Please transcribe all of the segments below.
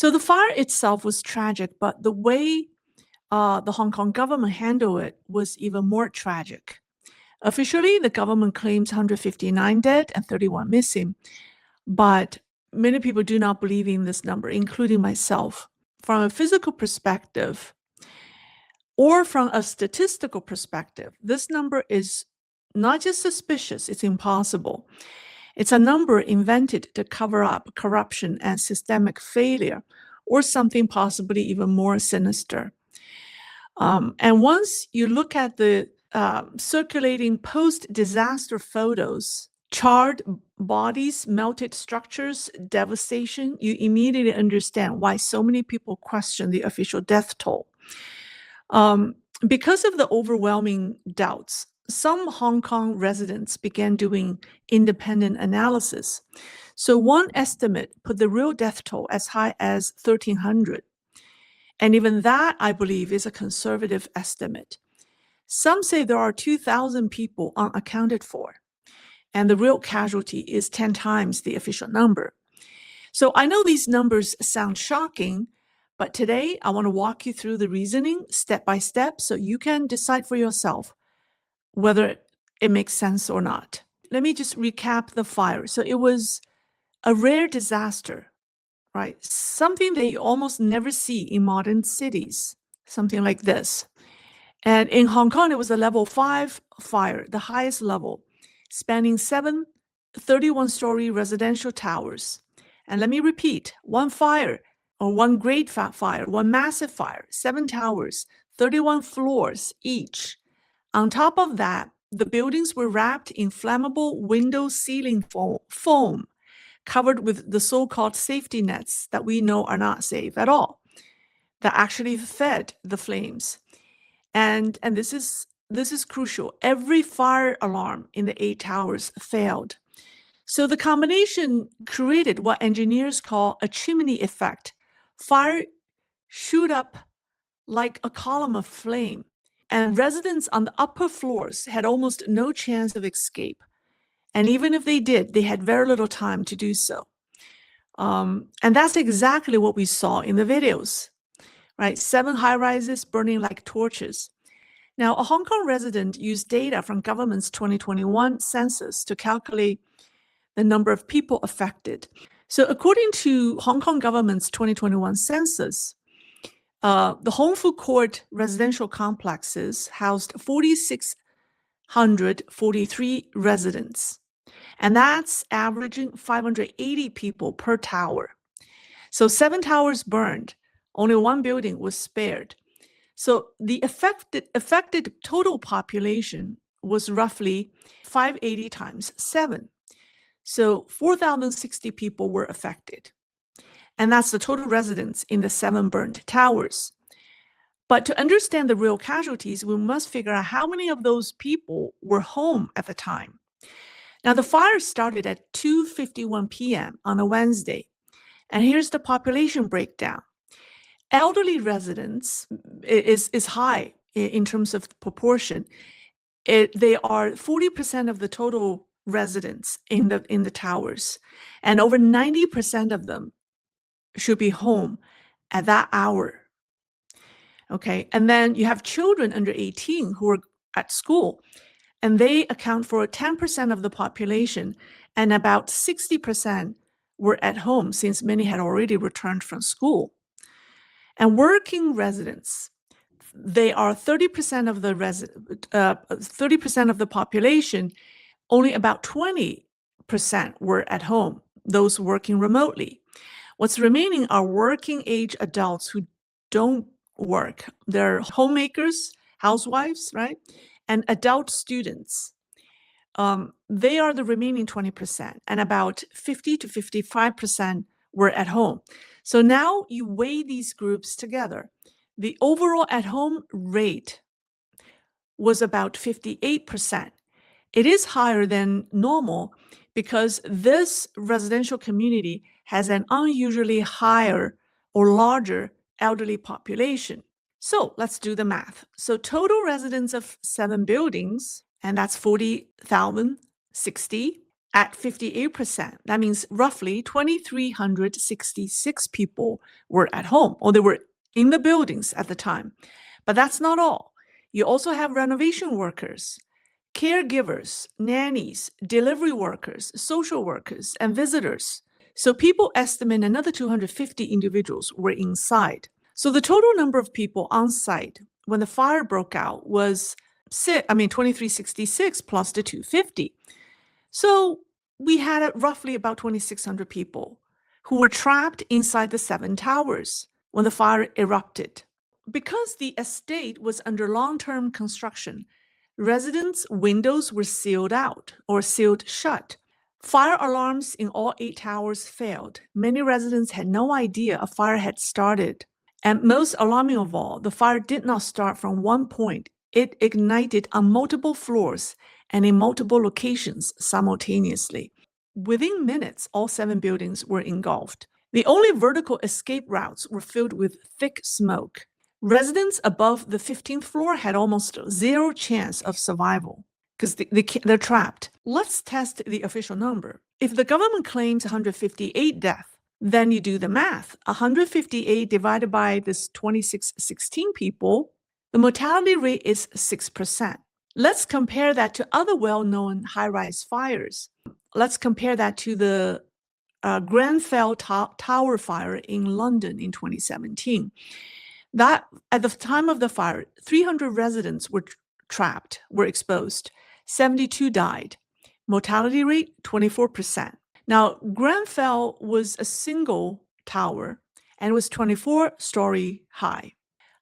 So the fire itself was tragic, but the way the Hong Kong government handled it was even more tragic. Officially, the government claims 159 dead and 31 missing, but many people do not believe in this number, including myself. From a physical perspective or from a statistical perspective, this number is not just suspicious, it's impossible. It's a number invented to cover up corruption and systemic failure, or something possibly even more sinister. And once you look at the circulating post-disaster photos, charred bodies, melted structures, devastation, you immediately understand why so many people question the official death toll. Because of the overwhelming doubts, some Hong Kong residents began doing independent analysis. So one estimate put the real death toll as high as 1,300. And even that, I believe, is a conservative estimate. Some say there are 2,000 people unaccounted for, and the real casualty is 10 times the official number. So I know these numbers sound shocking, but today I want to walk you through the reasoning step by step so you can decide for yourself whether it makes sense or not. Let me just recap the fire. So it was a rare disaster, right? Something that you almost never see in modern cities, something like this. And in Hong Kong, it was a level 5 fire, the highest level, spanning 7 31-story residential towers. And let me repeat, one fire, or one great fire, one massive fire, 7 towers, 31 floors each. On top of that, the buildings were wrapped in flammable window ceiling foam, covered with the so-called safety nets that we know are not safe at all, that actually fed the flames. And this is crucial. Every fire alarm in the 8 towers failed. So the combination created what engineers call a chimney effect. Fire shoot up like a column of flame, and residents on the upper floors had almost no chance of escape. And even if they did, they had very little time to do so. And that's exactly what we saw in the videos, right? 7 high-rises burning like torches. Now, a Hong Kong resident used data from government's 2021 census to calculate the number of people affected. So according to Hong Kong government's 2021 census, the Hong Fu Court residential complexes housed 4,643 residents, and that's averaging 580 people per tower. So 7 towers burned, only 1 building was spared. So the affected total population was roughly 580 times 7. So 4,060 people were affected. And that's the total residents in the 7 burned towers. But to understand the real casualties, we must figure out how many of those people were home at the time. Now, the fire started at 2:51 p.m. on a Wednesday. And here's the population breakdown. Elderly residents is high in terms of proportion. They are 40% of the total residents in the towers, and over 90% of them should be home at that hour. Okay, and then you have children under 18 who are at school, and they account for 10% of the population, and about 60% were at home since many had already returned from school. And working residents, they are 30% of the 30% of the population. Only about 20% were at home, those working remotely. What's remaining are working age adults who don't work. They're homemakers, housewives, right? And adult students. They are the remaining 20%, and about 50 to 55% were at home. So now you weigh these groups together. The overall at-home rate was about 58%. It is higher than normal because this residential community has an unusually higher or larger elderly population. So let's do the math. So total residents of 7 buildings, and that's 40,060, at 58%. That means roughly 2,366 people were at home, or they were in the buildings at the time. But that's not all. You also have renovation workers, caregivers, nannies, delivery workers, social workers, and visitors. So people estimate another 250 individuals were inside. So the total number of people on site when the fire broke out was 2,366 plus the 250. So we had roughly about 2,600 people who were trapped inside the 7 towers when the fire erupted. Because the estate was under long-term construction, residents' windows were sealed out or sealed shut. Fire alarms in all 8 towers failed. Many residents had no idea a fire had started. And most alarming of all, the fire did not start from one point. It ignited on multiple floors and in multiple locations simultaneously. Within minutes, all 7 buildings were engulfed. The only vertical escape routes were filled with thick smoke. Residents above the 15th floor had almost zero chance of survival because they're trapped. Let's test the official number. If the government claims 158 deaths, then you do the math. 158 divided by this 2,616 people, the mortality rate is 6%. Let's compare that to other well-known high-rise fires. Let's compare that to the Grenfell Tower fire in London in 2017. That at the time of the fire, 300 residents were trapped, were exposed. 72 died. Mortality rate, 24%. Now, Grenfell was a single tower and was 24-story high.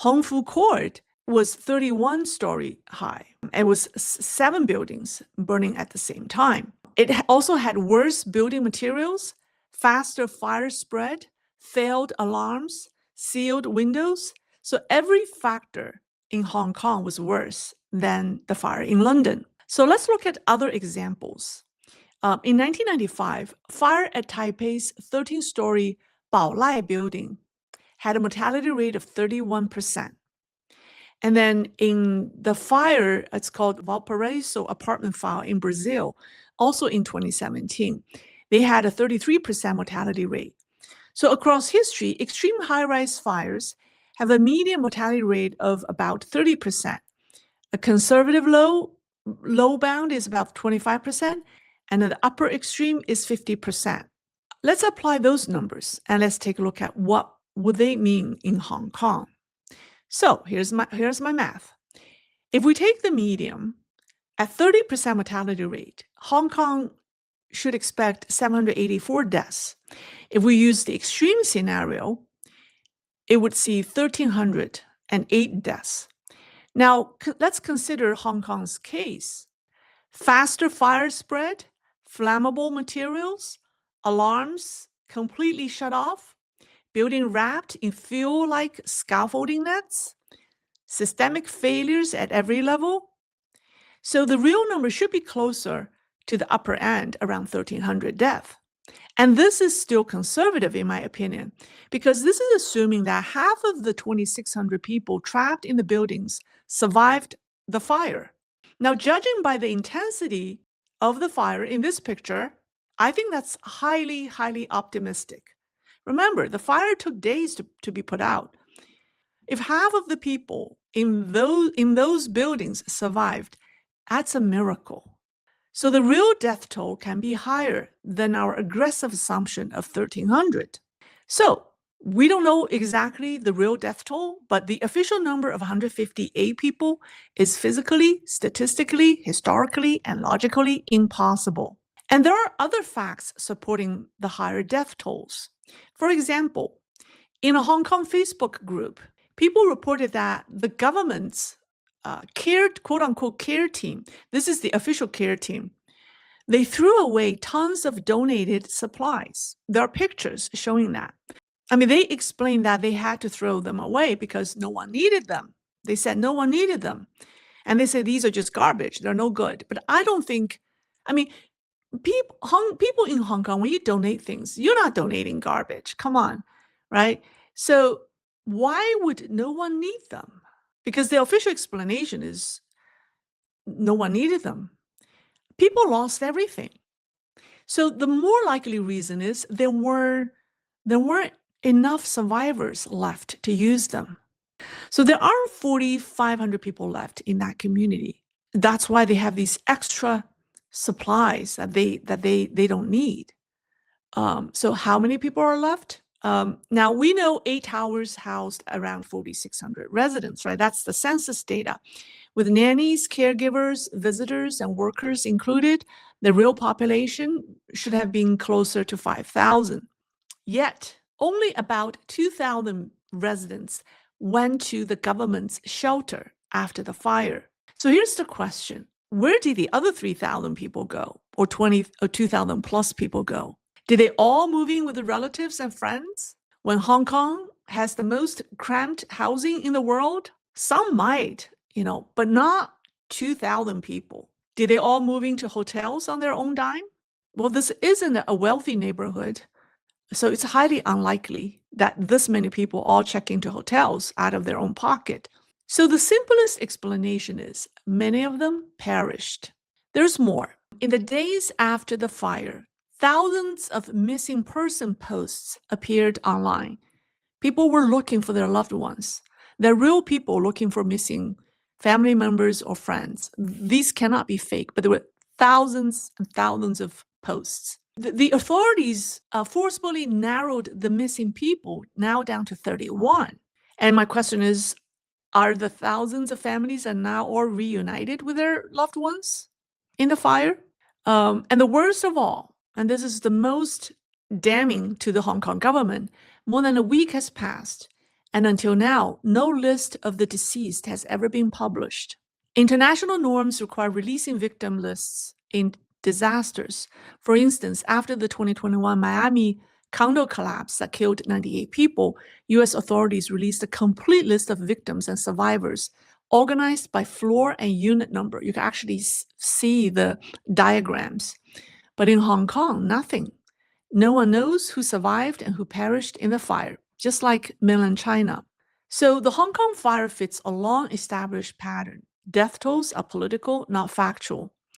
Hongfu Court was 31-story high and was 7 buildings burning at the same time. It also had worse building materials, faster fire spread, failed alarms, sealed windows. So every factor in Hong Kong was worse than the fire in London. So let's look at other examples. In 1995, fire at Taipei's 13-story Baolai building had a mortality rate of 31%. And then in the fire, it's called Valparaiso apartment fire in Brazil, also in 2017, they had a 33% mortality rate. So across history, extreme high-rise fires have a median mortality rate of about 30%. A conservative low bound is about 25%, and the upper extreme is 50%. Let's apply those numbers and let's take a look at what would they mean in Hong Kong. So here's my math. If we take the median at 30% mortality rate, Hong Kong should expect 784 deaths. If we use the extreme scenario, it would see 1,308 deaths. Now, let's consider Hong Kong's case. Faster fire spread, flammable materials, alarms completely shut off, building wrapped in fuel-like scaffolding nets, systemic failures at every level. So the real number should be closer to the upper end, around 1,300 deaths. And this is still conservative, in my opinion, because this is assuming that half of the 2,600 people trapped in the buildings survived the fire. Now, judging by the intensity of the fire in this picture, I think that's highly, highly optimistic. Remember, the fire took days to be put out. If half of the people in those buildings survived, that's a miracle. So the real death toll can be higher than our aggressive assumption of 1,300. So we don't know exactly the real death toll, but the official number of 158 people is physically, statistically, historically, and logically impossible. And there are other facts supporting the higher death tolls. For example, in a Hong Kong Facebook group, people reported that the government's quote-unquote care team, this is the official care team, they threw away tons of donated supplies. There are pictures showing that. I mean, they explained that they had to throw them away because no one needed them. They said no one needed them. And they said these are just garbage. They're no good. But I don't think, I mean, people in Hong Kong, when you donate things, you're not donating garbage. Come on, right? So why would no one need them? Because the official explanation is no one needed them. People lost everything. So the more likely reason is there weren't enough survivors left to use them. So there are 4,500 people left in that community. That's why they have these extra supplies that they don't need. So how many people are left? Now we know 8 towers housed around 4,600 residents, right? That's the census data. With nannies, caregivers, visitors, and workers included, the real population should have been closer to 5,000. Yet, only about 2,000 residents went to the government's shelter after the fire. So here's the question. Where did the other 3,000 people go, or 20 or 2,000 plus people go? Did they all move in with the relatives and friends? When Hong Kong has the most cramped housing in the world, some might, but not 2,000 people. Did they all move into hotels on their own dime? Well, this isn't a wealthy neighborhood, so it's highly unlikely that this many people all check into hotels out of their own pocket. So the simplest explanation is many of them perished. There's more. In the days after the fire, thousands of missing person posts appeared online. People were looking for their loved ones. They're real people looking for missing family members or friends. These cannot be fake, but there were thousands and thousands of posts. The authorities forcefully narrowed the missing people now down to 31. And my question is, are the thousands of families are now all reunited with their loved ones in the fire? And the worst of all, and this is the most damning to the Hong Kong government, more than a week has passed, and until now, no list of the deceased has ever been published. International norms require releasing victim lists in disasters. For instance, after the 2021 Miami condo collapse that killed 98 people, U.S. authorities released a complete list of victims and survivors, organized by floor and unit number. You can actually see the diagrams. But in Hong Kong, nothing. No one knows who survived and who perished in the fire, just like mainland China. So the Hong Kong fire fits a long-established pattern. Death tolls are political, not factual.